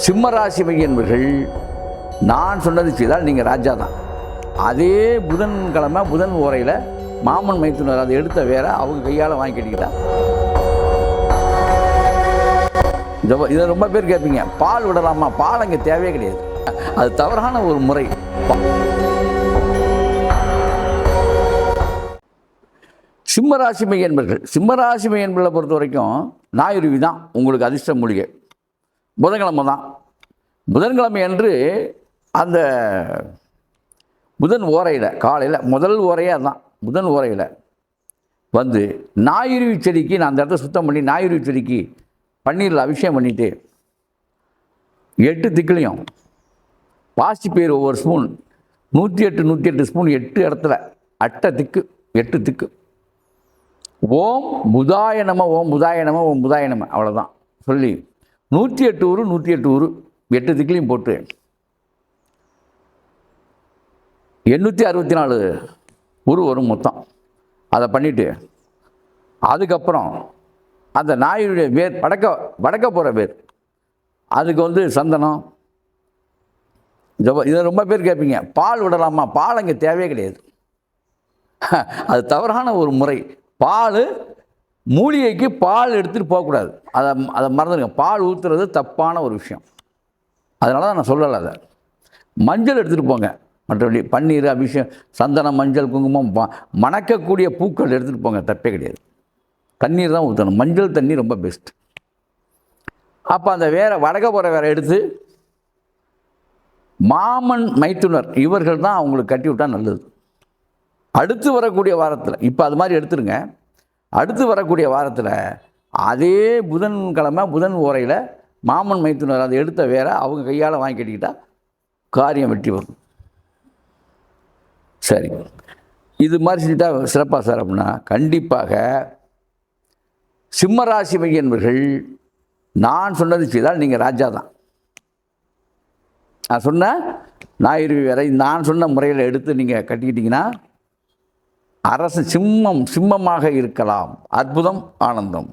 சிம்மராசி மையன்பர்கள் நான் சொன்னது செய்தால் நீங்கள் ராஜா தான். அதே புதன்கிழமை புதன் ஓரையில் மாமன் மைத்துனர் அதை எடுத்த வேற அவங்க கையால் வாங்கி கட்டிக்கிட்டா. இதை ரொம்ப பேர் கேட்பீங்க, பால் விடலாமா? பால் அங்கே தேவையே கிடையாது. அது தவறான ஒரு முறை. சிம்மராசி மையன்பர்கள், சிம்மராசி மையன்பர்களை பொறுத்த வரைக்கும் ஞாயிறுவி தான் உங்களுக்கு அதிர்ஷ்ட மூலிகை. புதன்கிழமை தான். புதன்கிழமை அன்று அந்த புதன் ஓரையில் காலையில் முதல் ஓரையே அதுதான். புதன் ஓரையில் வந்து ஞாயிறுவி செடிக்கு நான் அந்த இடத்த சுத்தம் பண்ணி ஞாயிறுவி செடிக்கு பன்னீரில் அபிஷேகம் பண்ணிவிட்டு 8 திக்குலையும் பாசிப்பயிறு ஒவ்வொரு ஸ்பூன் 108 ஸ்பூன் 8 இடத்துல அட்டை திக்கு 8 திக்கு ஓம் புதாய நம ஓம் புதாய நம ஓம் புதாய நம அவ்வளோதான் சொல்லி 108 ஊர் 8 திக்குலையும் போட்டு 864 உரு வரும் மொத்தம். அதை பண்ணிவிட்டு அதுக்கப்புறம் அந்த நாயுடைய வேர் வடக்க போகிற வேர் அதுக்கு வந்து சந்தனம். இதை ரொம்ப பேர் கேட்பீங்க, பால் விடலாமா? பால் அங்கே தேவையே கிடையாது. அது தவறான ஒரு முறை. பால் மூலிகைக்கு பால் எடுத்துகிட்டு போகக்கூடாது. அதை மறந்துடுங்க. பால் ஊற்றுறது தப்பான ஒரு விஷயம். அதனால தான் நான் சொல்லலை. அதை மஞ்சள் எடுத்துகிட்டு போங்க. மற்றபடி பன்னீர் அபிஷேகம் சந்தனம் மஞ்சள் குங்குமம் மணக்கக்கூடிய பூக்கள் எடுத்துகிட்டு போங்க, தப்பே கிடையாது. தண்ணீர் தான் ஊற்றணும். மஞ்சள் தண்ணி ரொம்ப பெஸ்ட். அப்போ அந்த வடக்க போகிற வேற எடுத்து மாமன் மைத்துனர் இவர்கள் தான் அவங்களுக்கு கட்டி விட்டால் நல்லது. அடுத்து வரக்கூடிய வாரத்தில் இப்போ அது மாதிரி எடுத்துருங்க. அடுத்து வரக்கூடிய வாரத்தில் அதே புதன்கிழமை புதன் ஓரையில் மாமன் மைத்துனர் அதை எடுத்த வேற அவங்க கையால் வாங்கி கட்டிக்கிட்டா காரியம் வெற்றி வரும். சரி, இது மாதிரி செஞ்சுட்டா சிறப்பாக சார் அப்படின்னா கண்டிப்பாக சிம்மராசி மையன்பர்கள் நான் சொன்னது செய்தால் நீங்கள் ராஜா தான். நான் சொன்ன ஞாயிறு வேற நான் சொன்ன முறையில் எடுத்து நீங்கள் கட்டிக்கிட்டிங்கன்னா அரசு சிம்மமாக இருக்கலாம். அற்புதம், ஆனந்தம்.